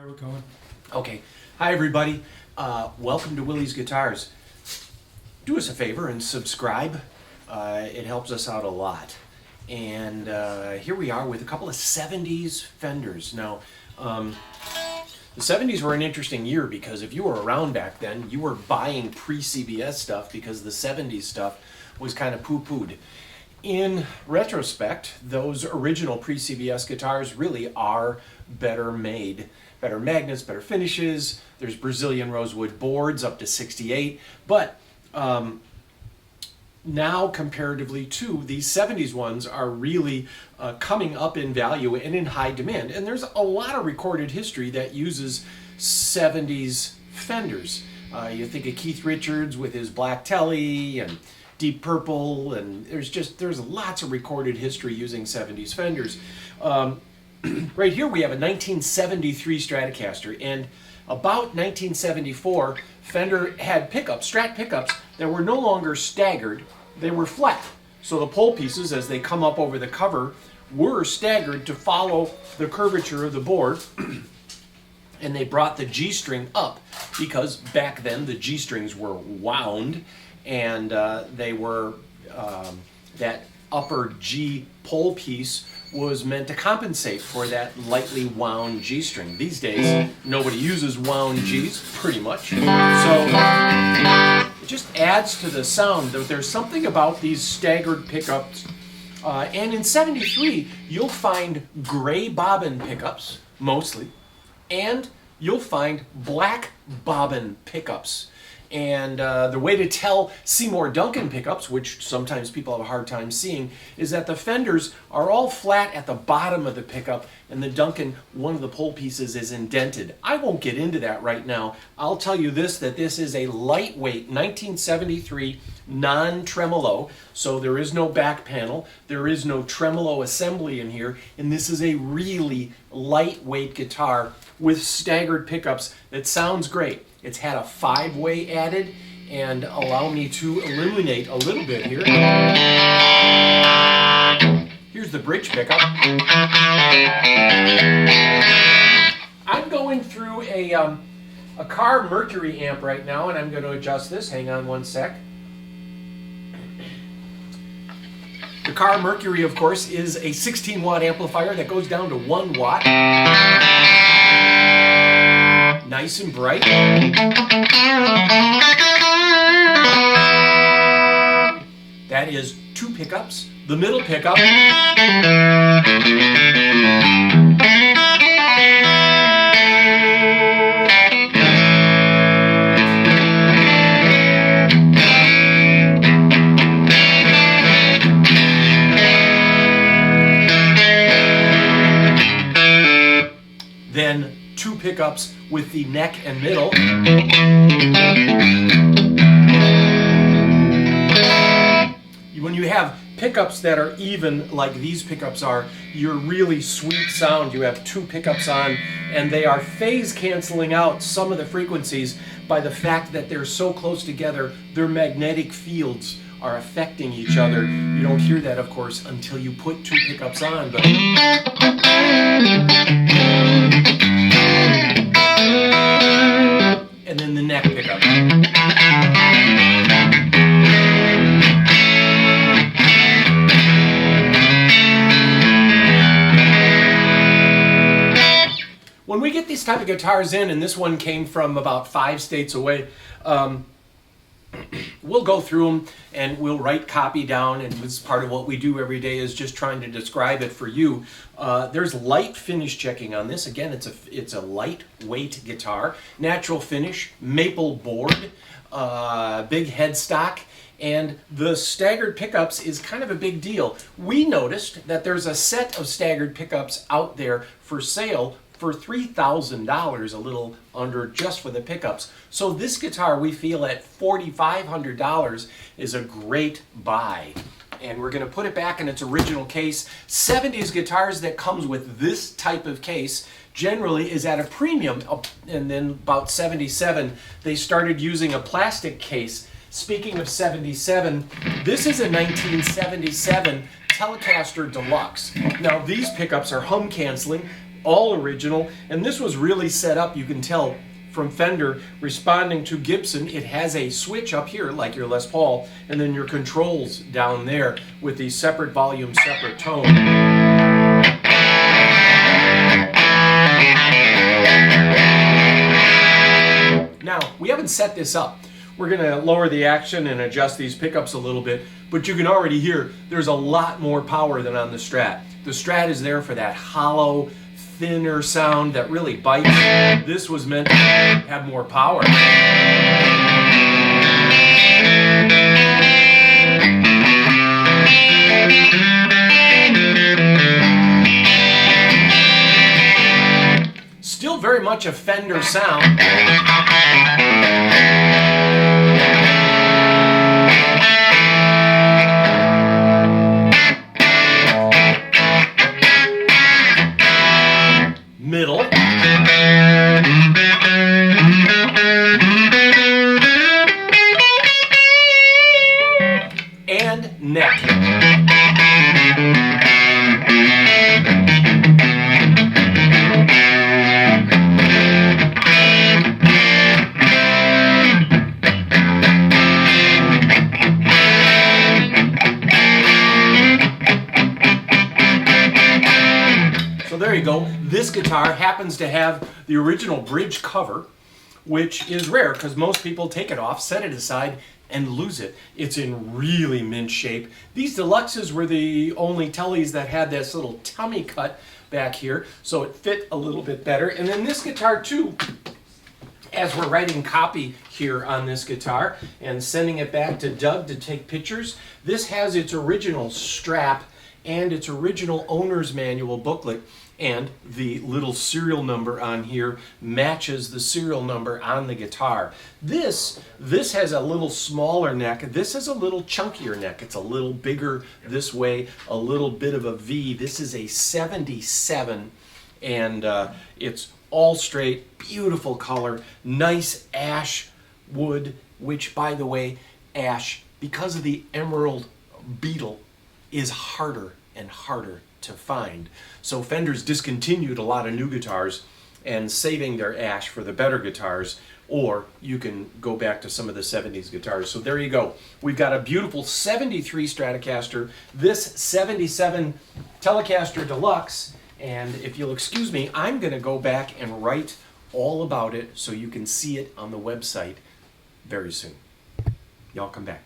We're going. Okay. Hi, everybody. Welcome to Willie's Guitars. Do us a favor and subscribe. It helps us out a lot. And here we are with a couple of 70s Fenders. Now, the 70s were an interesting year because if you were around back then, you were buying pre-CBS stuff because the 70s stuff was kind of poo-pooed. In retrospect, those original pre-CBS guitars really are better made. Better magnets, better finishes. There's Brazilian rosewood boards up to 68. But now, comparatively to these 70s ones, are really coming up in value and in high demand. And there's a lot of recorded history that uses 70s Fenders. You think of Keith Richards with his Black Telly and Deep Purple, and there's lots of recorded history using 70s Fenders. Right here we have a 1973 Stratocaster, and about 1974 Fender had pickups, Strat pickups, that were no longer staggered, they were flat. So the pole pieces, as they come up over the cover, were staggered to follow the curvature of the board. And they brought the G string up because back then the G strings were wound, and they were that upper G pole piece was meant to compensate for that lightly wound G string. These days, nobody uses wound Gs, pretty much. So it just adds to the sound. There's something about these staggered pickups. And in 73, you'll find gray bobbin pickups, mostly, and you'll find black bobbin pickups. And the way to tell Seymour Duncan pickups, which sometimes people have a hard time seeing, is that the Fenders are all flat at the bottom of the pickup, and the Duncan, one of the pole pieces, is indented. I won't get into that right now. I'll tell you this, that this is a lightweight 1973 non-tremolo, so there is no back panel, there is no tremolo assembly in here, and this is a really lightweight guitar with staggered pickups that sounds great. It's had a 5-way added, and allow me to illuminate a little bit here. Here's the bridge pickup. I'm going through a Carr Mercury amp right now, and I'm going to adjust this. Hang on one sec. The Carr Mercury, of course, is a 16-watt amplifier that goes down to 1 watt. Nice and bright. That is 2 pickups. The middle pickup. Then 2 pickups with the neck and middle. When you have pickups that are even like these pickups are, your really sweet sound, you have 2 pickups on, and they are phase canceling out some of the frequencies by the fact that they're so close together, their magnetic fields are affecting each other. You don't hear that, of course, until you put 2 pickups on, but and then the neck pickup. When we get these type of guitars in, and this one came from about 5 states away, we'll go through them and we'll write copy down, and it's part of what we do every day is just trying to describe it for you. There's light finish checking on this. Again, it's a lightweight guitar, natural finish, maple board, big headstock, and the staggered pickups is kind of a big deal. We noticed that there's a set of staggered pickups out there for sale for $3,000, a little under, just for the pickups. So this guitar, we feel at $4,500 is a great buy. And we're going to put it back in its original case. 70s guitars that comes with this type of case generally is at a premium, and then about 77 they started using a plastic case. Speaking of 77, this is a 1977 Telecaster Deluxe. Now these pickups are hum canceling. all original, and this was really set up, you can tell from Fender, responding to Gibson. It has a switch up here like your Les Paul, and then your controls down there with the separate volume, separate tone. Now, we haven't set this up. We're going to lower the action and adjust these pickups a little bit, but you can already hear there's a lot more power than on the Strat. The Strat is there for that hollow, thinner sound that really bites. This was meant to have more power. Still very much a Fender sound. Middle. And neck. So there you go. This guitar happens to have the original bridge cover, which is rare because most people take it off, set it aside, and lose it. It's in really mint shape. These Deluxes were the only Tellies that had this little tummy cut back here, so it fit a little bit better. And then this guitar too, as we're writing copy here on this guitar and sending it back to Doug to take pictures, this has its original strap and its original owner's manual booklet, and the little serial number on here matches the serial number on the guitar. This has a little smaller neck. This is a little chunkier neck. It's a little bigger this way, a little bit of a V. This is a 77, and it's all straight, beautiful color, nice ash wood, which, by the way, ash, because of the emerald beetle, is harder and harder to find. So Fender's discontinued a lot of new guitars and saving their ash for the better guitars, or you can go back to some of the 70s guitars. So there you go. We've got a beautiful 73 Stratocaster, this 77 Telecaster Deluxe, and if you'll excuse me, I'm going to go back and write all about it so you can see it on the website very soon. Y'all come back.